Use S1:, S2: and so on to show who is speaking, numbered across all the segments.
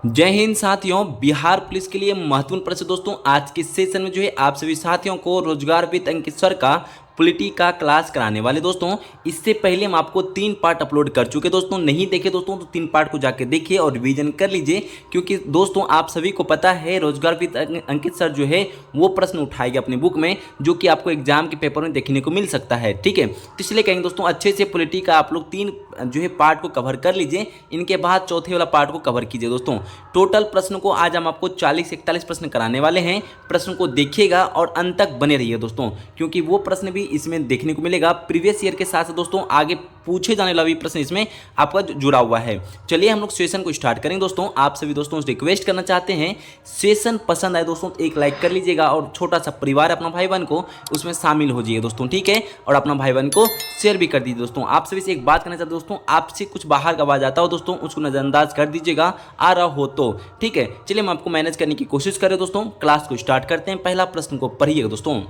S1: जय हिंद साथियों। बिहार पुलिस के लिए महत्वपूर्ण प्रश्न दोस्तों। आज के सेशन में जो है आप सभी साथियों को रोजगार विद अंकित सर का पॉलिटी का क्लास कराने वाले दोस्तों। इससे पहले हम आपको 3 पार्ट अपलोड कर चुके दोस्तों। नहीं देखे दोस्तों तो 3 पार्ट को जाके देखिए और रिवीजन कर लीजिए, क्योंकि दोस्तों आप सभी को पता है रोजगार विद अंकित सर जो है वो प्रश्न उठाएंगे अपनी बुक में, जो कि आपको एग्जाम के पेपर में देखने को मिल सकता है। ठीक है, तो इसलिए कहेंगे दोस्तों अच्छे से पॉलिटी का आप लोग 3 जो है पार्ट को कवर कर लीजिए। इनके बाद चौथे वाला पार्ट को कवर कीजिए दोस्तों। टोटल प्रश्न को आज हम आपको 40-41 प्रश्न कराने वाले हैं। प्रश्न को देखिएगा और अंत तक बने रहिए दोस्तों, क्योंकि वो प्रश्न भी इसमें देखने को मिलेगा प्रीवियस ईयर के साथ दोस्तों। आगे पूछे जाने वाला भी प्रश्न इसमें आपका जुड़ा हुआ है। चलिए हम लोग सेशन को स्टार्ट करेंगे दोस्तों। आप सभी दोस्तों से रिक्वेस्ट करना चाहते हैं, सेशन पसंद आए दोस्तों तो एक लाइक कर लीजिएगा और छोटा सा परिवार अपना भाई बहन को उसमें शामिल हो जाइए दोस्तों। ठीक है, और अपना भाई बहन को शेयर भी कर दीजिए दोस्तों। आप सभी से एक बात करना चाहते हैं दोस्तों, आपसे कुछ बाहर का आवाज आता हो दोस्तों उसको नजरअंदाज कर दीजिएगा, आ रहा हो तो। ठीक है, चलिए हम आपको मैनेज करने की कोशिश करें दोस्तों। क्लास को स्टार्ट करते हैं। पहला प्रश्न को पढ़िएगा दोस्तों।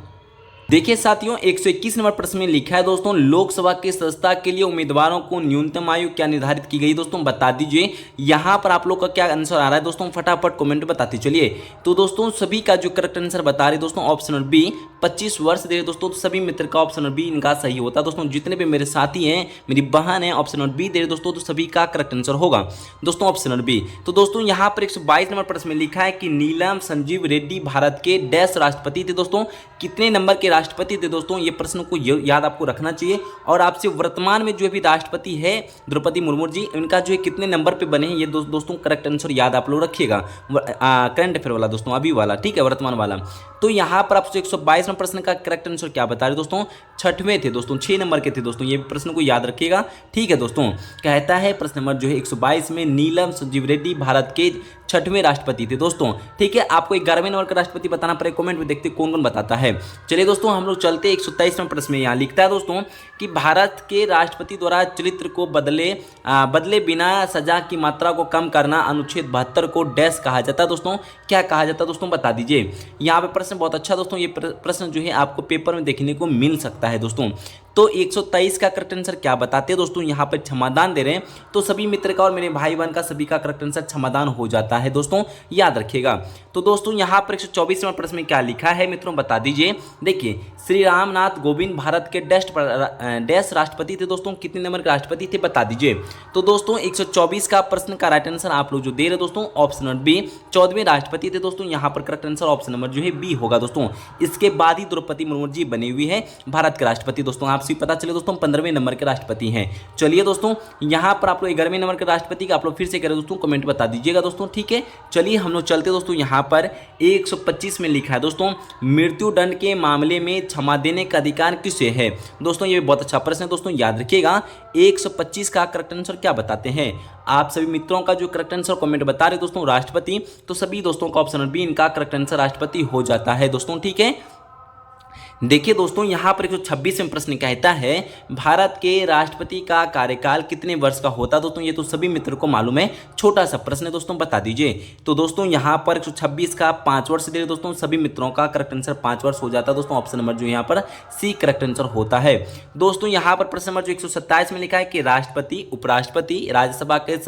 S1: देखिए साथियों, 121 नंबर प्रश्न में लिखा है दोस्तों, लोकसभा की सदस्यता के लिए उम्मीदवारों को न्यूनतम आयु क्या निर्धारित की गई दोस्तों, बता दीजिए। यहां पर आप लोग का क्या आंसर आ रहा है दोस्तों, फटाफट कमेंट बताते चलिए। तो दोस्तों सभी का जो करेक्ट आंसर बता रहे दोस्तों ऑप्शन नंबर बी 25 वर्ष दे रहे दोस्तों। तो सभी मित्र का ऑप्शन नंबर बी इनका सही होता है दोस्तों। जितने भी मेरे साथी हैं, मेरी बहन है, ऑप्शन नंबर बी दे रहे दोस्तों, तो सभी का करेक्ट आंसर होगा दोस्तों ऑप्शन नंबर बी। तो दोस्तों यहाँ पर 122 नंबर प्रश्न में लिखा है कि नीलम संजीव रेड्डी भारत के डैश राष्ट्रपति थे दोस्तों। कितने नंबर के राष्ट्रपति थे दोस्तों, ये प्रश्न को याद आपको रखना चाहिए। और आपसे वर्तमान में जो भी राष्ट्रपति है द्रौपदी मुर्मू जी, इनका जो है कितने नंबर पे बने हैं ये दोस्तों करेक्ट आंसर याद आप लोग रखिएगा। करंट अफेयर वाला दोस्तों, अभी वाला, ठीक है, वर्तमान वाला। तो यहाँ पर आपसे 122 नंबर प्रश्न का करेक्ट आंसर क्या बता रहे दोस्तों, 6वें थे दोस्तों, 6 नंबर के थे दोस्तों। ये प्रश्न को याद रखिएगा। ठीक है दोस्तों, कहता है प्रश्न नंबर जो है 122 में नीलम संजीव रेड्डी भारत के 6वें राष्ट्रपति थे दोस्तों। ठीक है, आपको 11वें नंबर का राष्ट्रपति बताना पड़ेगा। कमेंट में देखते कौन कौन बताता है। चलिए दोस्तों हम लोग चलते 123 नंबर प्रश्न में। यहाँ लिखता है दोस्तों कि भारत के राष्ट्रपति द्वारा चरित्र को बदले बिना सजा की मात्रा को कम करना अनुच्छेद 72 को डैश कहा जाता है दोस्तों। क्या कहा जाता है दोस्तों, बता दीजिए। यहाँ पे प्रश्न बहुत अच्छा दोस्तों, ये प्रश्न जो है आपको पेपर में देखने को मिल सकता है दोस्तों। तो 123 का करेक्ट आंसर क्या बताते हैं दोस्तों, यहाँ पर क्षमादान दे रहे हैं। तो सभी मित्र का और मेरे भाई बहन का सभी का करेक्ट आंसर क्षमादान हो जाता है दोस्तों, याद रखिएगा। तो दोस्तों यहाँ पर 124 नंबर प्रश्न में क्या लिखा है मित्रों, बता दीजिए। देखिए, श्री रामनाथ कोविंद भारत के डैश राष्ट्रपति थे दोस्तों। कितने नंबर के राष्ट्रपति थे, बता दीजिए। तो दोस्तों 124 का प्रश्न का राइट आंसर आप लोग जो दे रहे दोस्तों ऑप्शन नंबर बी 14वें राष्ट्रपति थे दोस्तों। यहाँ पर करेक्ट आंसर ऑप्शन नंबर जो है बी होगा दोस्तों। इसके बाद ही द्रौपदी मुर्मू जी बनी हुई है भारत के राष्ट्रपति दोस्तों। आपसे पता चले दोस्तों 15वें नंबर के राष्ट्रपति हैं। चलिए दोस्तों यहाँ पर आप लोग 11वें नंबर के राष्ट्रपति का आप लोग फिर से करें दोस्तों, कमेंट बता दीजिएगा दोस्तों। ठीक है, चलिए हम लोग चलते दोस्तों। यहाँ पर 125 में लिखा है दोस्तों, मृत्यु दंड के मामले में क्षमा देने का अधिकार किसे है दोस्तों। ये बहुत अच्छा प्रश्न है दोस्तों, याद रखिएगा। 125 का करेक्ट आंसर क्या बताते हैं आप सभी मित्रों का जो करेक्ट आंसर कमेंट बता रहे दोस्तों राष्ट्रपति, तो सभी दोस्तों का ऑप्शन बी इनका करेक्ट आंसर राष्ट्रपति हो जाता है दोस्तों। ठीक है, देखिए दोस्तों यहाँ पर 126 में प्रश्न कहता है भारत के राष्ट्रपति का कार्यकाल कितने वर्ष का होता है दोस्तों। ये तो सभी मित्र को मालूम है, छोटा सा प्रश्न है दोस्तों, बता दीजिए। तो दोस्तों यहाँ पर 126 का 5 वर्ष दे दोस्तों। सभी मित्रों का करेक्ट आंसर 5 वर्ष हो जाता है दोस्तों। ऑप्शन नंबर जो यहाँ पर सी करेक्ट आंसर होता है दोस्तों। यहाँ पर प्रश्न नंबर जो 127 में लिखा है कि राष्ट्रपति, उपराष्ट्रपति, राज्यसभा के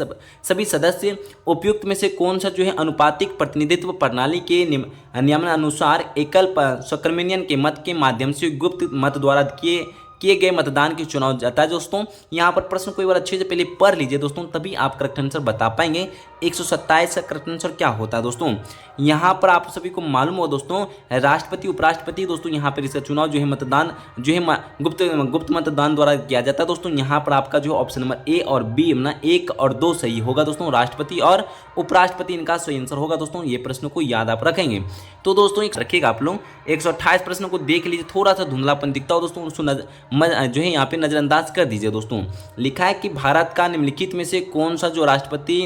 S1: सभी सदस्य उपयुक्त में से कौन सा जो है अनुपातिक प्रतिनिधित्व प्रणाली के नियमानुसार एकल संक्रमण के मत के माध्यम से गुप्त मत द्वारा किए गए मतदान की चुनाव जाता है दोस्तों। यहाँ पर प्रश्न को एक बार अच्छे से पहले पढ़ लीजिए दोस्तों, तभी आप करेक्ट आंसर बता पाएंगे। 127 का करेक्ट आंसर क्या होता है दोस्तों, यहाँ पर आप सभी को मालूम हो दोस्तों, राष्ट्रपति उपराष्ट्रपति दोस्तों, यहाँ पर इसका चुनाव जो है मतदान जो है गुप्त मतदान द्वारा किया जाता है दोस्तों। यहाँ पर आपका जो ऑप्शन नंबर ए और बी ना 1 और 2 सही होगा दोस्तों। राष्ट्रपति और उपराष्ट्रपति इनका सही आंसर होगा दोस्तों। ये प्रश्न को याद आप रखेंगे। तो दोस्तों एक रखिएगा आप लोग 128 प्रश्न को देख लीजिए, थोड़ा सा धुंधलापन दिखता हो दोस्तों, उसको जो है यहाँ पे नजरअंदाज कर दीजिए दोस्तों। लिखा है कि भारत का निम्नलिखित में से कौन सा जो राष्ट्रपति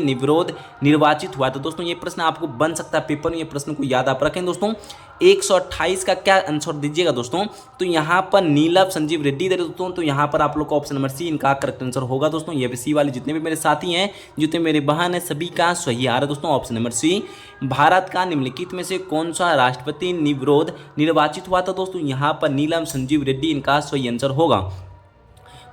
S1: निर्वाचित हुआ था दोस्तों। ये प्रश्न आपको बन सकता है पेपर में, ये प्रश्न को याद आप रखें दोस्तों। 128 का क्या आंसर दीजिएगा दोस्तों, तो यहाँ पर नीलम संजीव रेड्डी दे दोस्तों। तो यहाँ पर आप लोग का ऑप्शन नंबर सी इनका करेक्ट आंसर होगा दोस्तों। ये भी सी वाले जितने भी मेरे साथी हैं, जितने मेरे बहन हैं, सभी का सही आ रहा है दोस्तों ऑप्शन नंबर सी। भारत का निम्नलिखित में से कौन सा राष्ट्रपति निर्वाचित हुआ था दोस्तों, यहाँ पर नीलम संजीव रेड्डी इनका सही आंसर होगा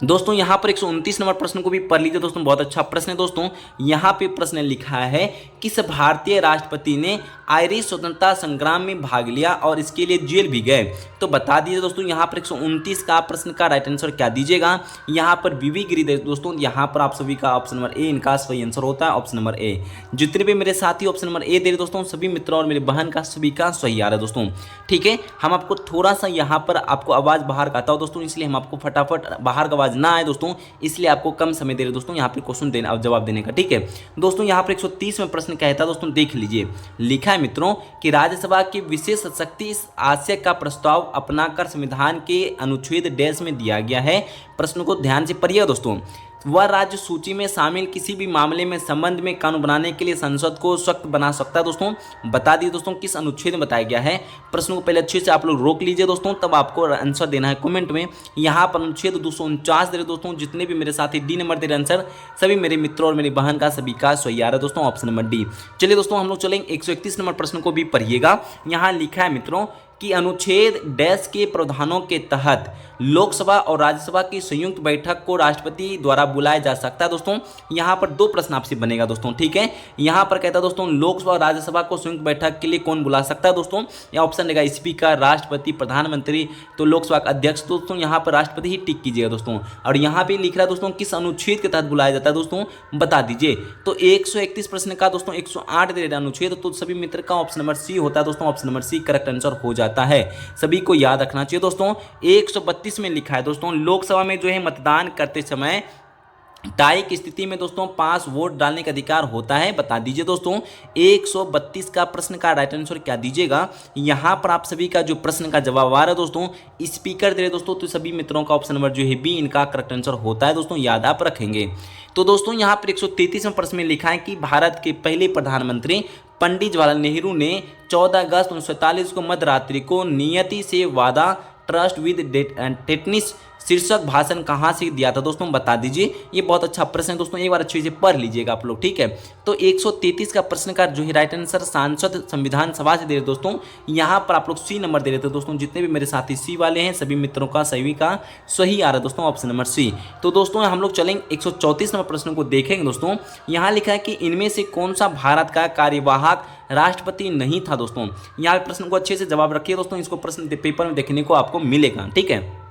S1: दोस्तों। यहाँ पर 129 नंबर प्रश्न को भी पढ़ लीजिए दोस्तों, बहुत अच्छा प्रश्न है दोस्तों। यहाँ पे प्रश्न लिखा है किस भारतीय राष्ट्रपति ने आयरिश स्वतंत्रता संग्राम में भाग लिया और इसके लिए जेल भी गए? तो बता दीजिए दोस्तों, यहाँ पर 129 का प्रश्न का राइट आंसर क्या दीजिएगा? यहाँ पर वीवी गिरी दोस्तों, यहाँ पर आप सभी का ऑप्शन नंबर ए इनका सही आंसर होता है, ऑप्शन नंबर ए। जितने भी मेरे साथी ऑप्शन नंबर ए दे रहे दोस्तों, सभी मित्रों और मेरी बहन का सभी का सही आ रहा है दोस्तों। ठीक है, हम आपको थोड़ा सा यहाँ पर आपको आवाज़ बाहर का आता हो दोस्तों, इसलिए हम आपको फटाफट बाहर का आवाज़ ना आए दोस्तों, इसलिए आपको कम समय दे रहे दोस्तों यहाँ पे क्वेश्चन देने जवाब देने का। ठीक है दोस्तों, यहाँ पर 130 में प्रश्न कहता है दोस्तों, देख लीजिए। लिखा है मित्रों कि राज्यसभा की विशेष शक्ति आशय का प्रस्ताव अपनाकर संविधान के अनुच्छेद डैश में दिया गया है। प्रश्न को ध्यान से पढ़िएगा दोस्तों। वह राज्य सूची में शामिल किसी भी मामले में संबंध में कानून बनाने के लिए संसद को सख्त बना सकता है दोस्तों। बता दिए दोस्तों किस अनुच्छेद में बताया गया है। प्रश्न को पहले अच्छे से आप लोग रोक लीजिए दोस्तों, तब आपको आंसर देना है कमेंट में। यहाँ पर अनुच्छेद 249 दे रहे दोस्तों। जितने भी मेरे साथी डी नंबर दे रहे आंसर, सभी मेरे मित्रों और मेरी बहन का सभी का सही आ रहा है दोस्तों, ऑप्शन नंबर डी। चलिए दोस्तों, हम लोग चलेंगे 131 नंबर प्रश्न को भी पढ़िएगा। यहाँ लिखा है मित्रों कि अनुच्छेद डैश के प्रावधानों के तहत लोकसभा और राज्यसभा की संयुक्त बैठक को राष्ट्रपति द्वारा बुलाया जा सकता है दोस्तों। यहाँ पर दो प्रश्न आपसे बनेगा दोस्तों। ठीक है, यहाँ पर कहता है दोस्तों, लोकसभा और राज्यसभा को संयुक्त बैठक के लिए कौन बुला सकता है दोस्तों? या ऑप्शन देगा स्पीकर, राष्ट्रपति, प्रधानमंत्री। तो लोकसभा का अध्यक्ष दोस्तों, यहाँ पर राष्ट्रपति ही टिक कीजिएगा दोस्तों। और यहाँ पे लिख रहा है दोस्तों किस अनुच्छेद के तहत बुलाया जाता है दोस्तों, बता दीजिए। तो 131 प्रश्न का दोस्तों 108 दे रहा अनुच्छेद, तो सभी मित्र का ऑप्शन नंबर सी होता है दोस्तों, option number C correct answer हो जाता है। सभी को याद रखना चाहिए दोस्तों। 132 में लिखा है दोस्तों, लोकसभा में जो है मतदान करते समय टाई की स्थिति में दोस्तों 5 वोट डालने का अधिकार होता है। बता दीजिए दोस्तों 132 का प्रश्न का राइट आंसर क्या दीजिएगा? यहाँ पर आप सभी का जो प्रश्न का जवाब आ रहा है दोस्तों, स्पीकर दे रहे दोस्तों, तो सभी मित्रों का ऑप्शन नंबर जो है बी इनका करेक्ट आंसर होता है दोस्तों, याद आप रखेंगे। तो दोस्तों यहाँ पर 133वें प्रश्न में लिखा है कि भारत के पहले प्रधानमंत्री पंडित जवाहरलाल नेहरू ने 14 अगस्त 1947 को मध्यरात्रि को नियति से वादा ट्रस्ट विद टेटनिस शीर्षक भाषण कहाँ से दिया था दोस्तों, बता दीजिए। ये बहुत अच्छा प्रश्न है दोस्तों, एक बार अच्छे से पढ़ लीजिएगा आप लोग। ठीक है, तो 133 का प्रश्न का जो है राइट आंसर सांसद संविधान सभा से दे रहे दोस्तों। यहाँ पर आप लोग सी नंबर दे रहे थे दोस्तों। जितने भी मेरे साथी सी वाले हैं, सभी मित्रों का सभी का सही आ रहा है दोस्तों, ऑप्शन नंबर सी। तो दोस्तों हम लोग चलेंगे 134 नंबर प्रश्न को देखेंगे दोस्तों। यहाँ लिखा है कि इनमें से कौन सा भारत का कार्यवाहक राष्ट्रपति नहीं था दोस्तों। यहाँ प्रश्न को अच्छे से जवाब रखिए दोस्तों, इसको प्रश्न पेपर में देखने को आपको मिलेगा। ठीक है,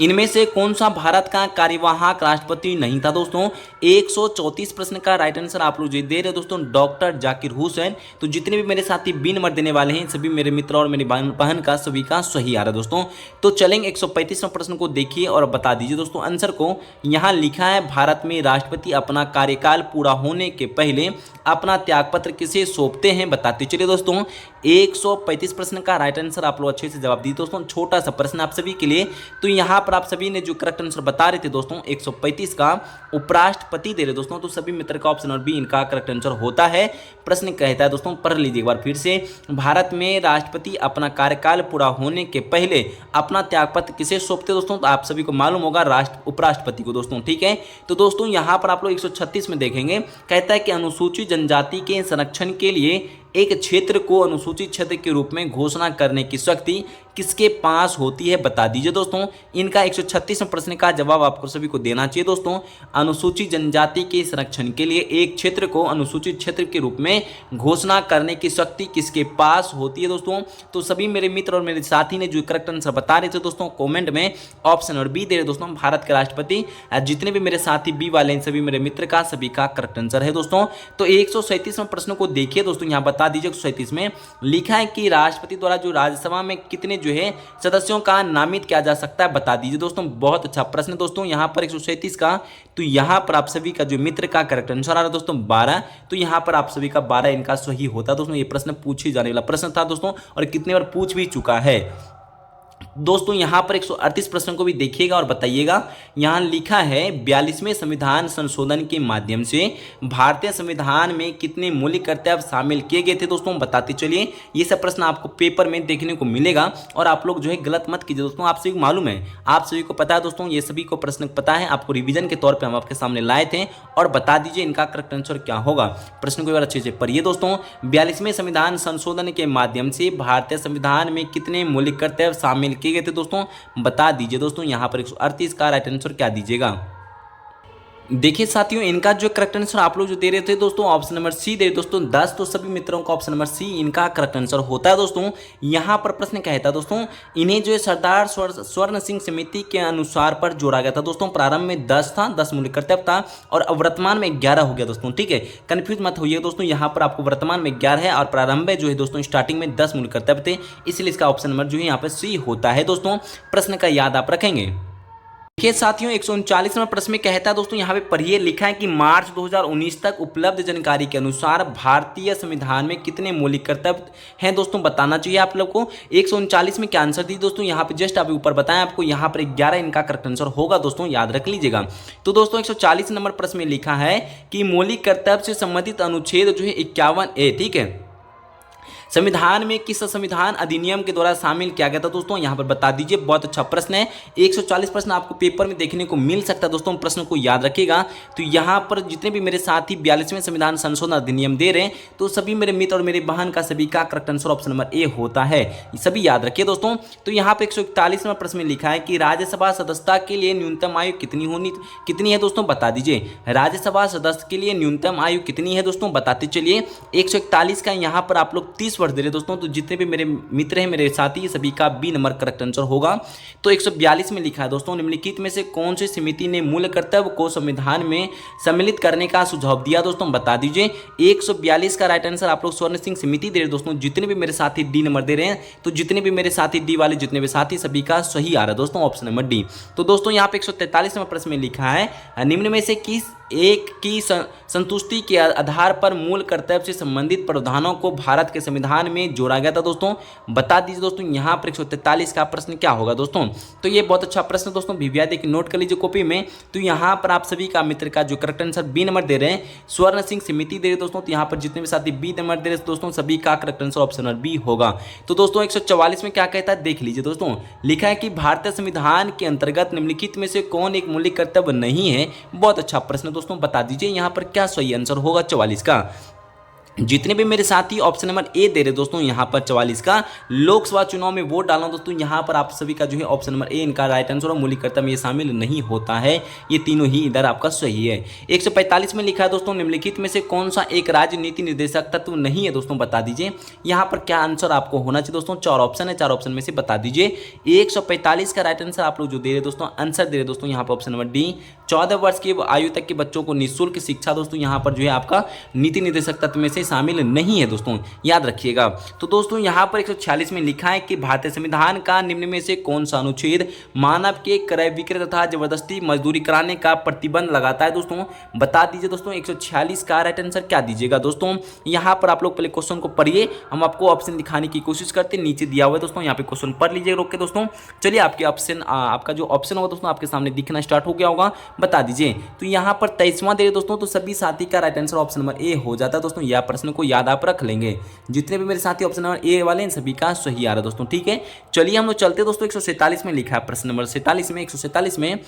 S1: इनमें से कौन सा भारत का कार्यवाहक राष्ट्रपति नहीं था दोस्तों? 134 प्रश्न का राइट आंसर आप लोग जो दे रहे दोस्तों, डॉक्टर जाकिर हुसैन। तो जितने भी मेरे साथी बी नंबर देने वाले हैं, सभी मेरे मित्र और मेरी बहन का सभी का सही आ रहा है दोस्तों। तो चलेंगे 135वें प्रश्न को देखिए और बता दीजिए दोस्तों आंसर को। यहाँ लिखा है, भारत में राष्ट्रपति अपना कार्यकाल पूरा होने के पहले अपना त्यागपत्र किसे सौंपते हैं? बताते चलिए दोस्तों। 135 प्रश्न का राइट आंसर आप लोग अच्छे से जवाब दिए दोस्तों। छोटा सा प्रश्न आप सभी के लिए। तो यहाँ पर आप सभी ने जो करेक्ट आंसर बता रहे थे दोस्तों, 135 का उपराष्ट्रपति दे रहे दोस्तों। तो सभी मित्र का ऑप्शन और बी इनका करेक्ट आंसर होता है। प्रश्न कहता है दोस्तों, पढ़ लीजिए एक बार फिर से। भारत में राष्ट्रपति अपना कार्यकाल पूरा होने के पहले अपना त्यागपत्र किसे सौंपते दोस्तों? तो आप सभी को मालूम होगा, उपराष्ट्रपति को दोस्तों। ठीक है, तो दोस्तों यहाँ पर आप लोग 136 में देखेंगे, कहता है कि अनुसूचित जनजाति के संरक्षण के लिए एक क्षेत्र को अनुसूचित क्षेत्र के रूप में घोषणा करने की शक्ति किसके पास होती है? बता दीजिए दोस्तों। इनका 136वें प्रश्न का जवाब आपको सभी को देना चाहिए दोस्तों। अनुसूचित जनजाति के संरक्षण के लिए एक क्षेत्र को अनुसूचित क्षेत्र के रूप में घोषणा करने की शक्ति किसके पास होती है दोस्तों? तो सभी मेरे मित्र और मेरे साथी ने जो करेक्ट आंसर बता रहे थे दोस्तों, कॉमेंट में ऑप्शन और बी दे रहे दोस्तों, भारत के राष्ट्रपति। जितने भी मेरे साथी बी वाले हैं, सभी मेरे मित्र का सभी का करेक्ट आंसर है दोस्तों। तो 137वें प्रश्न को देखिए दोस्तों, यहाँ बता दीजिए 137 में लिखा है कि राष्ट्रपति द्वारा जो राज्यसभा में कितने जो है सदस्यों का नामित किया जा सकता है? बता दीजिए दोस्तों। बहुत अच्छा प्रश्न दोस्तों। यहाँ पर 137 का, तो यहाँ पर आप सभी का जो मित्र का करेक्ट आंसर आ रहा है दोस्तों 12। तो यहाँ पर आप सभी का 12 इनका सही होता दोस्तों। ये प्रश्न पूछे जाने वाला प्रश्न था दोस्तों, और कितने बार पूछ भी चुका है दोस्तों। यहाँ पर 138 प्रश्न को भी देखिएगा और बताइएगा। यहाँ लिखा है, 42वें संविधान संशोधन के माध्यम से भारतीय संविधान में कितने मौलिक कर्तव्य शामिल किए गए थे दोस्तों? बताते चलिए। ये सब प्रश्न आपको पेपर में देखने को मिलेगा, और आप लोग जो है गलत मत कीजिए दोस्तों। आप सभी को मालूम है, आप सभी को पता है दोस्तों, ये सभी को प्रश्न पता है। आपको रिविजन के तौर पर हम आपके सामने लाए थे, और बता दीजिए इनका करेक्ट आंसर क्या होगा। प्रश्न को एक बार अच्छे से पढ़िए दोस्तों। 42वें संविधान संशोधन के माध्यम से भारतीय संविधान में कितने मौलिक कर्तव्य शामिल किए गए थे दोस्तों? बता दीजिए दोस्तों। यहाँ पर 138 का राइट आंसर क्या दीजिएगा? देखिए साथियों, इनका जो करेक्ट आंसर आप लोग जो दे रहे थे दोस्तों, ऑप्शन नंबर सी दे रहे दोस्तों 10, तो सभी मित्रों का ऑप्शन नंबर सी इनका करेक्ट आंसर होता है दोस्तों। यहाँ पर प्रश्न क्या था दोस्तों, इन्हें जो है सरदार स्वर्ण सिंह समिति के अनुसार पर जोड़ा गया था दोस्तों। प्रारंभ में 10 था, 10 मूल्य कर्तव्य था, और वर्तमान में 11 हो गया दोस्तों। ठीक है, कंफ्यूज मत होइए दोस्तों, यहाँ पर आपको वर्तमान में 11 है और प्रारंभ में जो है दोस्तों स्टार्टिंग में 10 मूल्य कर्तव्य थे, इसलिए इसका ऑप्शन नंबर जो है यहाँ पर सी होता है दोस्तों। प्रश्न का याद आप रखेंगे। देखिए साथियों, 139 नंबर प्रश्न में कहता है दोस्तों, यहाँ पे पढ़िए, लिखा है कि मार्च 2019 तक उपलब्ध जानकारी के अनुसार भारतीय संविधान में कितने मौलिक कर्तव्य हैं दोस्तों, बताना चाहिए आप लोग को। 139 में क्या आंसर दी दोस्तों, यहाँ पे जस्ट अभी ऊपर बताएं आपको, यहाँ पर 11 इनका करेक्ट आंसर होगा दोस्तों, याद रख लीजिएगा। तो दोस्तों 140 नंबर प्रश्न में लिखा है कि मौलिक कर्तव्य से संबंधित अनुच्छेद जो है 51A, ठीक है, संविधान में किस संविधान अधिनियम के द्वारा शामिल किया गया था दोस्तों, यहां पर बता दीजिए। बहुत अच्छा प्रश्न है, 140 प्रश्न आपको पेपर में देखने को मिल सकता है दोस्तों, प्रश्न को याद रखिएगा। तो यहां पर जितने भी मेरे साथी 42वें संविधान संशोधन अधिनियम दे रहे हैं, तो सभी मेरे मित्र और मेरे बहन का सभी का correct answer option number A होता है, सभी याद रखिए दोस्तों। तो यहाँ पे 141 नंबर प्रश्न में लिखा है कि राज्यसभा सदस्यता के लिए न्यूनतम आयु कितनी है दोस्तों, बता दीजिए। राज्यसभा सदस्य के लिए न्यूनतम आयु कितनी है दोस्तों, बताते चलिए। 141 का यहाँ पर आप लोग 30 वर्ष दे रहे दोस्तों, तो जितने भी मेरे मित्र हैं, मेरे साथी, सभी का बी नंबर करेक्ट आंसर होगा। तो 142 में लिखा है दोस्तों, निम्नलिखित में से कौन सी समिति ने मूल कर्तव्य को संविधान में सम्मिलित करने का सुझाव दिया दोस्तों, बता दीजिए। 142 का राइट आंसर आप लोग स्वर्ण सिंह समिति दे रहे दोस्तों, जितने भी मेरे साथी डी नंबर दे रहे हैं, तो जितने भी मेरे साथी डी वाले जितने भी साथी, सभी का सही आ रहा है दोस्तों, ऑप्शन नंबर डी। तो दोस्तों यहाँ पे 143 नंबर प्रश्न में लिखा है, निम्न में से किस एक की संतुष्टि के आधार पर मूल कर्तव्य से संबंधित प्रावधानों को भारत के संविधान में जोड़ा गया था दोस्तों, बता दीजिए दोस्तों। यहाँ पर 143 का प्रश्न क्या होगा दोस्तों, तो ये बहुत अच्छा प्रश्न दोस्तों, भिविया देखिए, नोट कर लीजिए कॉपी में। तो यहाँ पर आप सभी का मित्र का जो करेक्ट आंसर बी नंबर दे रहे हैं, स्वर्ण सिंह समिति दे रहे दोस्तों, तो यहाँ पर जितने भी साथी बी नंबर दे रहे दोस्तों, सभी का correct answer option number B होगा। तो दोस्तों 144 में क्या कहता है, देख लीजिए दोस्तों, लिखा है कि भारतीय संविधान के अंतर्गत निम्नलिखित में से कौन एक मौलिक कर्तव्य नहीं है। बहुत अच्छा प्रश्न दोस्तों, बता दीजिए यहाँ पर क्या सही आंसर होगा 44 का। जितने भी मेरे साथी ऑप्शन नंबर ए दे रहे दोस्तों, यहाँ पर 44 का, लोकसभा चुनाव में वोट डालना दोस्तों, यहाँ पर आप सभी का जो है ऑप्शन नंबर ए इनका राइट आंसर और मौलिक कर्तव्य में ये शामिल नहीं होता है, ये तीनों ही इधर आपका सही है। 145 में लिखा है दोस्तों, निम्नलिखित में से कौन सा एक राज्य नीति निर्देशक तत्व नहीं है दोस्तों, बता दीजिए। यहाँ पर क्या आंसर आपको होना चाहिए दोस्तों, 4 ऑप्शन है, 4 ऑप्शन में से बता दीजिए। 145 का राइट आंसर आप लोग जो दे रहे दोस्तों, आंसर दे रहे दोस्तों, यहाँ पर ऑप्शन नंबर डी, 14 वर्ष की आयु तक के बच्चों को निःशुल्क शिक्षा दोस्तों, यहाँ पर जो है आपका नीति निर्देशक तत्व में से शामिल नहीं है दोस्तों, याद रखिएगा। तो दोस्तों यहाँ पर 146 में लिखा है कि भारतीय संविधान का निम्न में से कौन सा अनुच्छेद मानव के क्रय विक्रय तथा जबरदस्ती मजदूरी कराने का प्रतिबंध लगाता है दोस्तों, बता दीजिए दोस्तों। 146 का राइट आंसर क्या दीजिएगा दोस्तों, यहाँ पर आप लोग पहले क्वेश्चन को पढ़िए, हम आपको ऑप्शन दिखाने की कोशिश करते हैं, नीचे दिया हुआ है दोस्तों, यहाँ पे क्वेश्चन पढ़ लीजिए रोक के दोस्तों। चलिए आपके ऑप्शन, आपका जो ऑप्शन होगा दोस्तों आपके सामने दिखना स्टार्ट हो गया होगा, बता दीजिए। तो यहाँ पर 23वां दे दोस्तों, तो सभी साथी का right answer option number A हो जाता है दोस्तों, यह प्रश्न को याद आप रख लेंगे। जितने भी मेरे साथी ऑप्शन नंबर ए वाले हैं सभी का सही आ रहा है दोस्तों, ठीक है। चलिए हम लोग चलते हैं दोस्तों, 147 में लिखा है प्रश्न नंबर 47 में, 147 में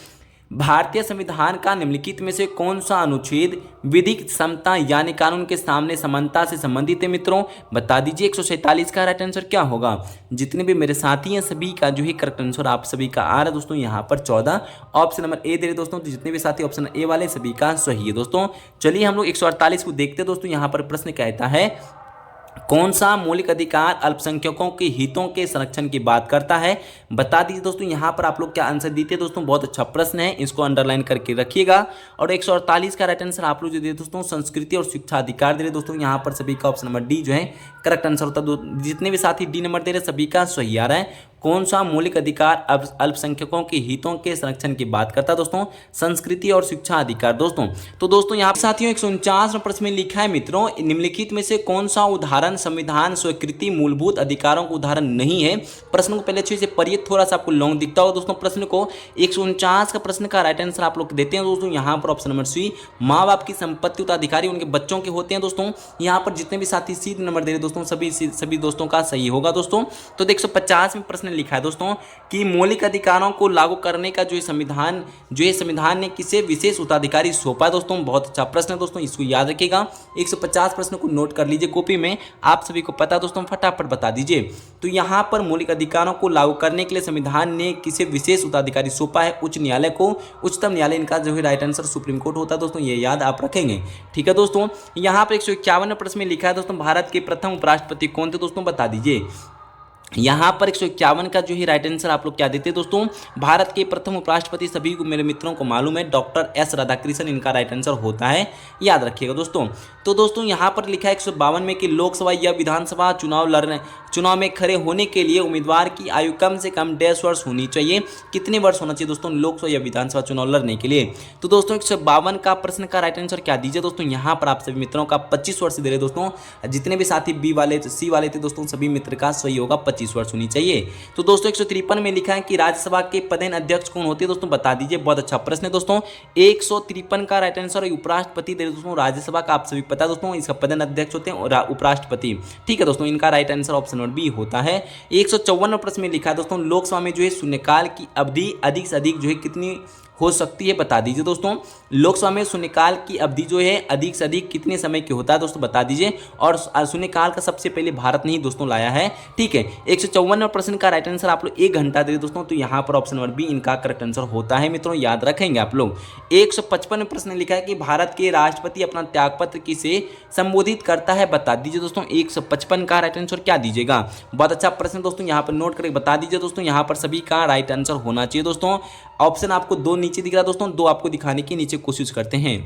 S1: भारतीय संविधान का निम्नलिखित में से कौन सा अनुच्छेद विधिक समता यानी कानून के सामने समानता से संबंधित है मित्रों, बता दीजिए। 147 का राइट आंसर क्या होगा, जितने भी मेरे साथी हैं सभी का जो है करेक्ट आंसर आप सभी का आ रहा है दोस्तों, यहाँ पर 14 ऑप्शन नंबर ए दे रहे दोस्तों, तो जितने भी साथी ऑप्शन ए वाले सभी का सही है दोस्तों। चलिए हम लोग 148 को देखते हैं दोस्तों, यहाँ पर प्रश्न कहता है कौन सा मौलिक अधिकार अल्पसंख्यकों के हितों के संरक्षण की बात करता है, बता दीजिए दोस्तों। यहाँ पर आप लोग क्या आंसर देते हैं दोस्तों, बहुत अच्छा प्रश्न है, इसको अंडरलाइन करके रखिएगा। और 148 का राइट आंसर आप लोग जो दे दोस्तों, संस्कृति और शिक्षा अधिकार दे रहे दोस्तों, यहाँ पर सभी का ऑप्शन नंबर डी जो है करेक्ट आंसर होता है। जितने भी साथी डी नंबर दे रहे सभी का सही आ रहा है। कौन सा मौलिक अधिकार अल्पसंख्यकों के हितों के संरक्षण की बात करता है दोस्तों, संस्कृति और शिक्षा अधिकार दोस्तों। तो दोस्तों यहाँ साथियों 149 प्रश्न में लिखा है मित्रों, निम्नलिखित में से कौन सा उदाहरण संविधान स्वीकृति मूलभूत अधिकारों का उदाहरण नहीं है। प्रश्न को पहले अच्छे से पढ़िए, थोड़ा सा आपको लॉन्ग दिखता होगा दोस्तों प्रश्न को। 149 का प्रश्न का राइट आंसर आप लोग देते हैं दोस्तों, यहाँ पर ऑप्शन नंबर सी, माँ बाप की संपत्ति उत्तराधिकारी उनके बच्चों के होते हैं दोस्तों। यहाँ पर जितने भी साथी सी नंबर दे रहे दोस्तों, सभी दोस्तों का सही होगा दोस्तों। तो 150 में प्रश्न लिखा है दोस्तों कि मौलिक अधिकारों को लागू करने का जो संविधान ने किसे विशेष उत्तराधिकारी सौंपा। दोस्तों बहुत अच्छा प्रश्न है दोस्तों, इसको याद रखिएगा। 150 प्रश्न को नोट कर लीजिए कॉपी में, आप सभी को पता दोस्तों, फटाफट बता दीजिए। तो यहाँ पर मौलिक अधिकारों को लागू करने के लिए संविधान ने किसे विशेष उत्तराधिकारी सौंपा है? उच्च न्यायालय को। उच्चतम न्यायालय इनका जो है राइट आंसर सुप्रीम कोर्ट होता है दोस्तों, ये याद आप रखेंगे। ठीक है दोस्तों, यहाँ पर 151 प्रश्न में लिखा है दोस्तों भारत के प्रथम उपराष्ट्रपति कौन थे? दोस्तों बता दीजिए। यहाँ पर 151 का जो है राइट आंसर आप लोग क्या देते हैं दोस्तों? भारत के प्रथम उपराष्ट्रपति सभी को मेरे मित्रों को मालूम है, डॉक्टर एस राधाकृष्णन इनका राइट आंसर होता है, याद रखिएगा दोस्तों। तो दोस्तों यहाँ पर लिखा है 152 में कि लोकसभा या विधानसभा चुनाव में खड़े होने के लिए उम्मीदवार की आयु कम से कम 1.5 वर्ष होनी चाहिए। कितने वर्ष होना चाहिए दोस्तों लोकसभा या विधानसभा चुनाव लड़ने के लिए? तो दोस्तों 152 का प्रश्न का राइट आंसर क्या दीजिए दोस्तों? यहाँ पर आप सभी मित्रों का 25 वर्ष दे रहे दोस्तों। जितने भी साथी बी वाले सी वाले थे दोस्तों, सभी मित्र का सही होगा 25 वर्ष होनी चाहिए। तो दोस्तों 153 में लिखा है कि राज्यसभा के पदेन अध्यक्ष कौन होते हैं? दोस्तों बता दीजिए, बहुत अच्छा प्रश्न है दोस्तों। 153 का राइट आंसर उपराष्ट्रपति दे दोस्तों। राज्यसभा का आप सभी पता दोस्तों, इसका पदेन अध्यक्ष होते हैं उपराष्ट्रपति। ठीक है दोस्तों, इनका right answer option number B होता है। 154 प्रश्न में लिखा है दोस्तों लोकसभा में जो है शून्यकाल की अवधि अधिक से अधिक जो है कितनी हो सकती है? बता दीजिए दोस्तों। लोकसभा में शून्यकाल की अवधि जो है अधिक से अधिक कितने समय की होता है दोस्तों? बता दीजिए। और शून्यकाल का सबसे पहले भारत ने ही दोस्तों लाया है। ठीक है, 154 प्रश्न का राइट आंसर आप लोग 1 घंटा दे दोस्तों, तो यहाँ पर ऑप्शन नंबर बी इनका करेक्ट आंसर होता है मित्रों, याद रखेंगे आप लोग। 155 प्रश्न लिखा है कि भारत के राष्ट्रपति अपना त्यागपत्र किसे संबोधित करता है? बता दीजिए दोस्तों। 155 का राइट आंसर क्या दीजिएगा? बहुत अच्छा प्रश्न दोस्तों, यहाँ पर नोट करके बता दीजिए दोस्तों। यहाँ पर सभी का राइट आंसर होना चाहिए दोस्तों। ऑप्शन आपको 2 नीचे दिख रहा है दोस्तों, 2 आपको दिखाने की नीचे कोशिश करते हैं।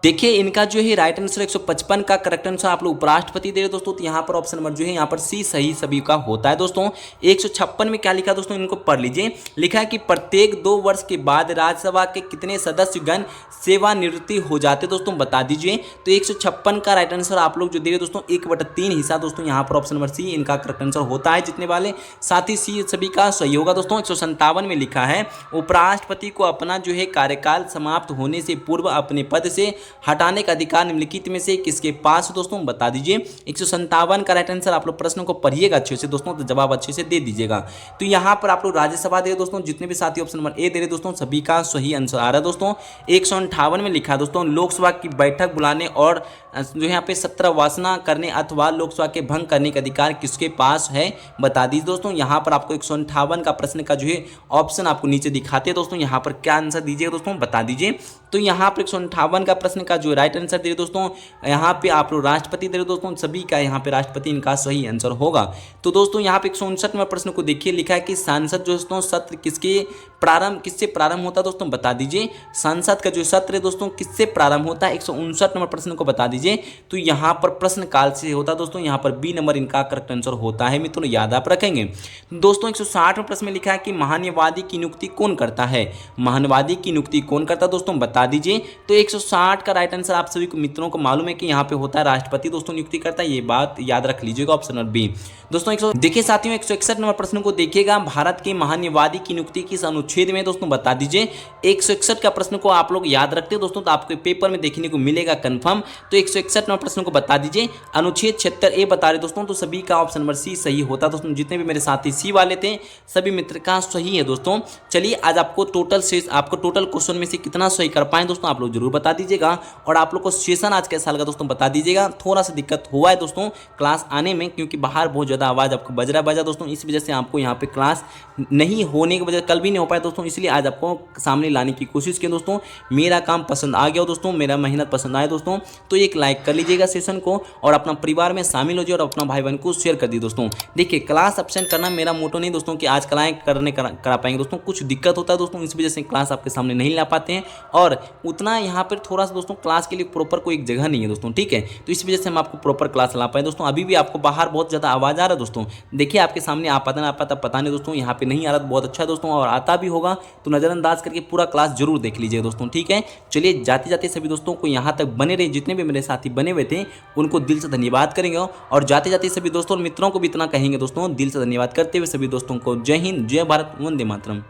S1: देखिए इनका जो है राइट आंसर 155 का करेक्ट आंसर आप लोग उपराष्ट्रपति दे रहे दोस्तों, तो यहाँ पर ऑप्शन नंबर जो है यहाँ पर सी सही सभी का होता है दोस्तों। 156 में क्या लिखा दोस्तों, इनको पढ़ लीजिए। लिखा है कि प्रत्येक 2 वर्ष के बाद राज्यसभा के कितने सदस्यगण सेवानिवृत्ति हो जाते दोस्तों? बता दीजिए। तो 156 का राइट आंसर आप लोग जो दे रहे दोस्तों 1/3 हिस्सा दोस्तों, यहाँ पर ऑप्शन नंबर सी इनका करेक्ट आंसर होता है जितने वाले, साथ ही सी सभी का सही होगा दोस्तों। 157 में लिखा है उपराष्ट्रपति को अपना जो है कार्यकाल समाप्त होने से पूर्व अपने पद से हटाने का अधिकार निम्नलिखित में से किसके पास दोस्तों? बता दीजिए। 157 का राइट आंसर आप लोग प्रश्न को पढ़िएगा अच्छे से दोस्तों, तो जवाब अच्छे से दे दीजिएगा। तो यहाँ पर आप लोग राज्यसभा दे दोस्तों, जितने भी साथी ऑप्शन नंबर ए दे रहे दोस्तों सभी का सही आंसर आ रहा है दोस्तों। 158 में लिखा है दोस्तों लोकसभा की बैठक बुलाने और जो यहाँ पे सत्र वासना करने अथवा लोकसभा के भंग करने का अधिकार किसके पास है? बता दीजिए दोस्तों। यहाँ पर आपको 158 का प्रश्न का जो है ऑप्शन आपको नीचे दिखाते हैं दोस्तों, यहाँ पर क्या आंसर दीजिएगा दोस्तों? बता दीजिए। तो यहाँ पर 158 का प्रश्न का जो राइट आंसर दे रहे दोस्तों, यहाँ पे आप लोग राष्ट्रपति दे रहे दोस्तों, सभी का यहाँ पे राष्ट्रपति इनका सही आंसर होगा। तो दोस्तों यहाँ पे 159वें प्रश्न को देखिए, लिखा है कि सांसद दोस्तों सत्र किससे प्रारंभ होता है दोस्तों? बता दीजिए। संसद का जो सत्र है दोस्तों किससे प्रारंभ होता है? 159 नंबर प्रश्न को बता दीजिए। तो यहाँ पर प्रश्न काल से होता है दोस्तों, यहाँ पर बी नंबर इनका करेक्ट आंसर होता है मित्रों, याद आप रखेंगे दोस्तों। 160वें प्रश्न में लिखा है कि महान्यवादी की नियुक्ति कौन करता है? महान्यवादी की नियुक्ति कौन करता है दोस्तों? बता दीजिए। तो 160 का राइट आंसर आप सभी को मित्रों को मालूम है कि यहाँ पे होता है राष्ट्रपति दोस्तों नियुक्ति करता है, ये बात याद रख लीजिएगा ऑप्शन नंबर बी दोस्तों। देखिए साथियों 161 नंबर प्रश्न को देखिएगा, भारत के महान्यवादी की नियुक्ति किस अनुच्छेद में दोस्तों? बता दीजिए। 161 का प्रश्न को आप लोग याद रखते हैं दोस्तों, तो आपके पेपर में देखने को मिलेगा कंफर्म। तो 161 नंबर प्रश्न को बता दीजिए। अनुच्छेद 76A बता रहे दोस्तों, तो सभी का ऑप्शन नंबर सी सही होता दोस्तों। जितने भी मेरे साथी सी वाले थे सभी मित्र का सही है दोस्तों। चलिए आज आपको टोटल क्वेश्चन में से कितना सही कर पाए दोस्तों आप लोग जरूर बता दीजिएगा। और आप लोग को सेशन आज कैसा लगा दोस्तों बता दीजिएगा। थोड़ा सा दिक्कत हुआ है दोस्तों क्लास आने में, क्योंकि बाहर बहुत ज़्यादा आवाज़ आपको बजा दोस्तों, इस वजह से आपको यहाँ पे क्लास नहीं होने की वजह कल भी नहीं हो पाया दोस्तों, इसलिए आज आपको सामने लाने की कोशिश की दोस्तों। मेरा काम पसंद आ गया दोस्तों, मेरा मेहनत पसंद आया दोस्तों, तो एक लाइक कर लीजिएगा सेशन को और अपना परिवार में शामिल हो जाए और अपना भाई बहन को शेयर कर दी दोस्तों। देखिए क्लास एब्सेंट करना मेरा मोटो नहीं दोस्तों कि आज क्लास करा पाएंगे दोस्तों, कुछ दिक्कत होता है दोस्तों, इस वजह से क्लास आपके सामने नहीं ला पाते हैं। और उतना यहाँ पर थोड़ा सा दोस्तों क्लास के लिए प्रॉपर कोई एक जगह नहीं है दोस्तों, ठीक है, तो इस वजह से हम आपको प्रॉपर क्लास ला पाए दोस्तों। अभी भी आपको बाहर बहुत ज़्यादा आवाज़ आ रहा है दोस्तों, देखिए आपके सामने आ पाता ना पता नहीं दोस्तों, यहाँ पे नहीं आ रहा तो बहुत अच्छा है दोस्तों, और आता भी होगा तो नज़रअंदाज करके पूरा क्लास जरूर देख लीजिए दोस्तों, ठीक है। चलिए जाते जाते सभी दोस्तों को यहाँ तक बने रहे, जितने भी मेरे साथी बने हुए थे उनको दिल से धन्यवाद करेंगे, और जाते जाते सभी दोस्तों और मित्रों को भी इतना कहेंगे दोस्तों, दिल से धन्यवाद करते हुए सभी दोस्तों को जय हिंद, जय भारत, वंदे मातरम।